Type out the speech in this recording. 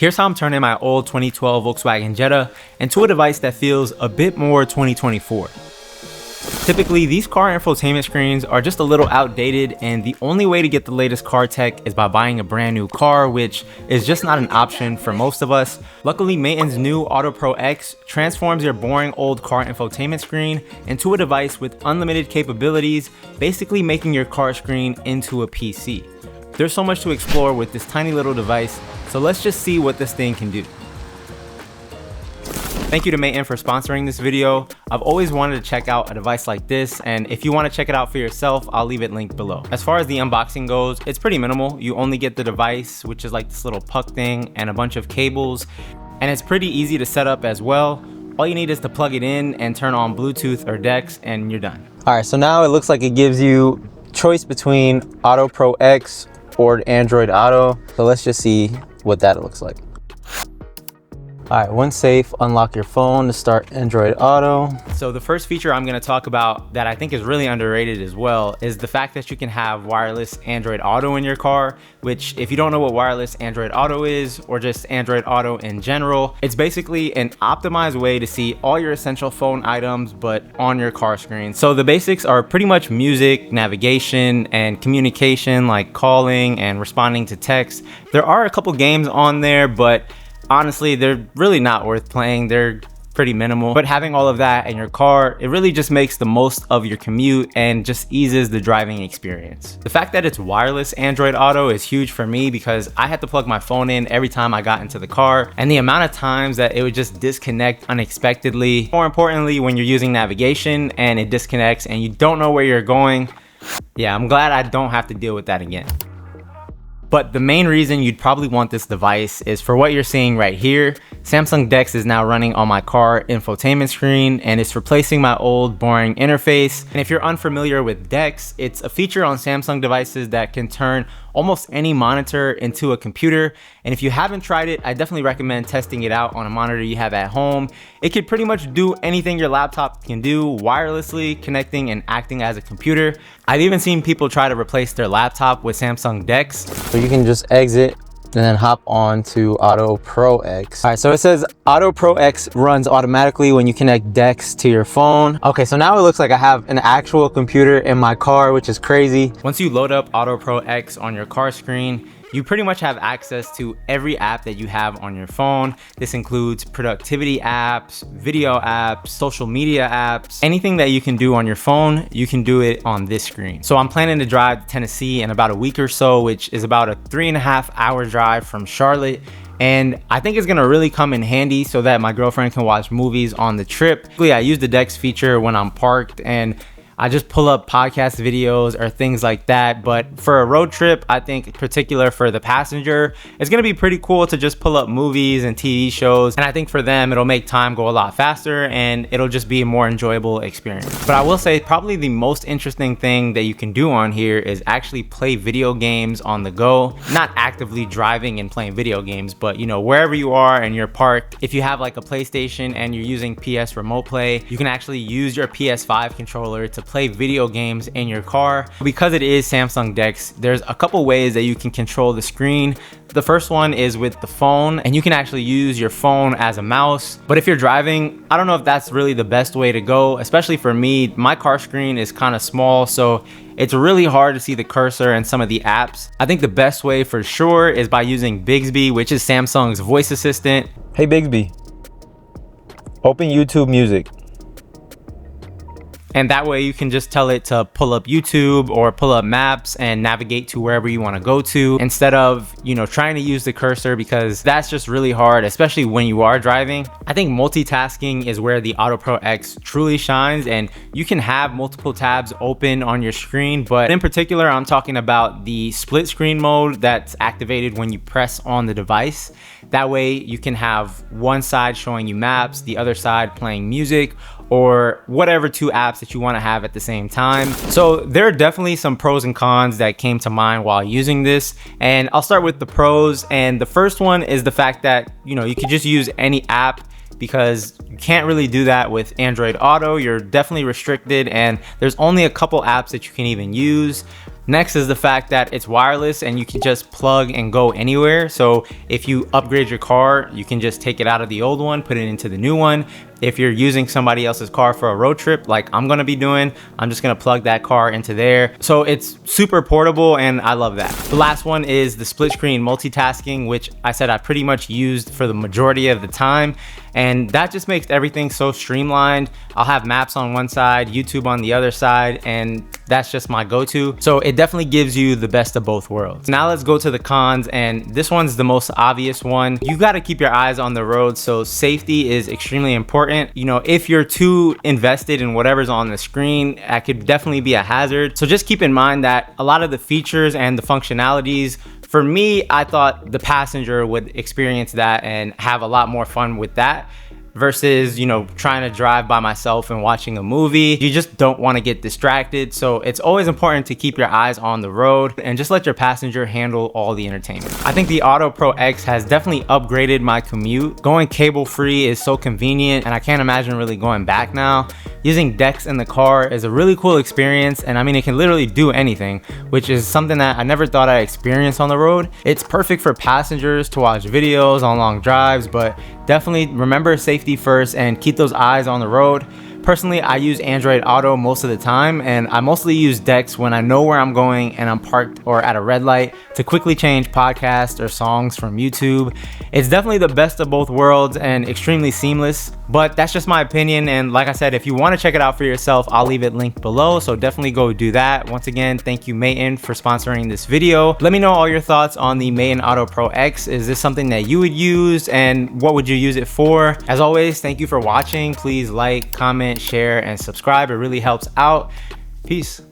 Here's how I'm turning my old 2012 Volkswagen Jetta into a device that feels a bit more 2024. Typically, these car infotainment screens are just a little outdated, and the only way to get the latest car tech is by buying a brand new car, which is just not an option for most of us. Luckily, Mayton's new AutoPro X transforms your boring old car infotainment screen into a device with unlimited capabilities, basically making your car screen into a PC. There's so much to explore with this tiny little device, so let's just see what this thing can do. Thank you to Mayton for sponsoring this video. I've always wanted to check out a device like this, and if you want to check it out for yourself, I'll leave it linked below. As far as the unboxing goes, it's pretty minimal. You only get the device, which is like this little puck thing, and a bunch of cables, and it's pretty easy to set up as well. All you need is to plug it in and turn on Bluetooth or DeX, and you're done. All right, so now it looks like it gives you choice between AutoPro X or Android Auto. So let's just see what that looks like. All right, once safe, unlock your phone to start Android Auto. So the first feature I'm gonna talk about that I think is really underrated as well is the fact that you can have wireless Android Auto in your car, which if you don't know what wireless Android Auto is, or just Android Auto in general, it's basically an optimized way to see all your essential phone items, but on your car screen. So the basics are pretty much music, navigation, and communication like calling and responding to text. There are a couple games on there, but honestly, they're really not worth playing. They're pretty minimal, but having all of that in your car, it really just makes the most of your commute and just eases the driving experience. The fact that it's wireless Android Auto is huge for me because I had to plug my phone in every time I got into the car, and the amount of times that it would just disconnect unexpectedly. More importantly, when you're using navigation and it disconnects and you don't know where you're going, yeah, I'm glad I don't have to deal with that again. But the main reason you'd probably want this device is for what you're seeing right here. Samsung DeX is now running on my car infotainment screen, and it's replacing my old boring interface. And if you're unfamiliar with DeX, it's a feature on Samsung devices that can turn almost any monitor into a computer. And if you haven't tried it, I definitely recommend testing it out on a monitor you have at home. It could pretty much do anything your laptop can do wirelessly, connecting and acting as a computer. I've even seen people try to replace their laptop with Samsung DeX. So you can just exit and then hop on to AutoPro X. All right, so it says AutoPro X runs automatically when you connect DeX to your phone. Okay, so now it looks like I have an actual computer in my car, which is crazy. Once you load up AutoPro X on your car screen, you pretty much have access to every app that you have on your phone. This includes productivity apps, video apps, social media apps, anything that you can do on your phone, you can do it on this screen. So I'm planning to drive to Tennessee in about a week or so, which is about a 3.5-hour drive from Charlotte. And I think it's gonna really come in handy so that my girlfriend can watch movies on the trip. I use the DeX feature when I'm parked, and I just pull up podcast videos or things like that. But for a road trip, I think in particular for the passenger, it's gonna be pretty cool to just pull up movies and TV shows. And I think for them, it'll make time go a lot faster and it'll just be a more enjoyable experience. But I will say probably the most interesting thing that you can do on here is actually play video games on the go. Not actively driving and playing video games, but you know, wherever you are and you're parked, if you have like a PlayStation and you're using PS Remote Play, you can actually use your PS5 controller to play video games in your car. Because it is Samsung DeX, there's a couple ways that you can control the screen. The first one is with the phone, and you can actually use your phone as a mouse. But if you're driving, I don't know if that's really the best way to go, especially for me. My car screen is kind of small, so it's really hard to see the cursor and some of the apps. I think the best way for sure is by using Bixby, which is Samsung's voice assistant. Hey Bixby, open YouTube Music. And that way you can just tell it to pull up YouTube or pull up maps and navigate to wherever you want to go to, instead of, you know, trying to use the cursor, because that's just really hard, especially when you are driving. I think multitasking is where the AutoPro X truly shines, and you can have multiple tabs open on your screen, but in particular, I'm talking about the split screen mode that's activated when you press on the device. That way you can have one side showing you maps, the other side playing music, or whatever two apps that you want to have at the same time. So there are definitely some pros and cons that came to mind while using this, and I'll start with the pros. And the first one is the fact that, you know, you could just use any app, because you can't really do that with Android Auto. You're definitely restricted, and there's only a couple apps that you can even use. Next is the fact that it's wireless and you can just plug and go anywhere. So if you upgrade your car, you can just take it out of the old one, put it into the new one. If you're using somebody else's car for a road trip like I'm gonna be doing, I'm just gonna plug that car into there. So it's super portable and I love that. The last one is the split screen multitasking, which I said I pretty much used for the majority of the time. And that just makes everything so streamlined. I'll have maps on one side, YouTube on the other side, and that's just my go-to. So it definitely gives you the best of both worlds. Now let's go to the cons, and this one's the most obvious one. You gotta keep your eyes on the road, so safety is extremely important. You know, if you're too invested in whatever's on the screen, that could definitely be a hazard. So just keep in mind that a lot of the features and the functionalities, for me, I thought the passenger would experience that and have a lot more fun with that versus, you know, trying to drive by myself and watching a movie. You just don't want to get distracted. So it's always important to keep your eyes on the road and just let your passenger handle all the entertainment. I think the AutoPro X has definitely upgraded my commute. Going cable free is so convenient and I can't imagine really going back now. Using DeX in the car is a really cool experience, and I mean, it can literally do anything, which is something that I never thought I'd experience on the road. It's perfect for passengers to watch videos on long drives, but definitely remember safety first and keep those eyes on the road. Personally, I use Android Auto most of the time, and I mostly use DeX when I know where I'm going and I'm parked or at a red light to quickly change podcasts or songs from YouTube. It's definitely the best of both worlds and extremely seamless, but that's just my opinion. And like I said, if you want to check it out for yourself, I'll leave it linked below, so definitely go do that. Once again, thank you Maton for sponsoring this video. Let me know all your thoughts on the Maton AutoPro X. Is this something that you would use, and what would you use it for? As always, thank you for watching. Please like, comment, share, and subscribe. It really helps out. Peace.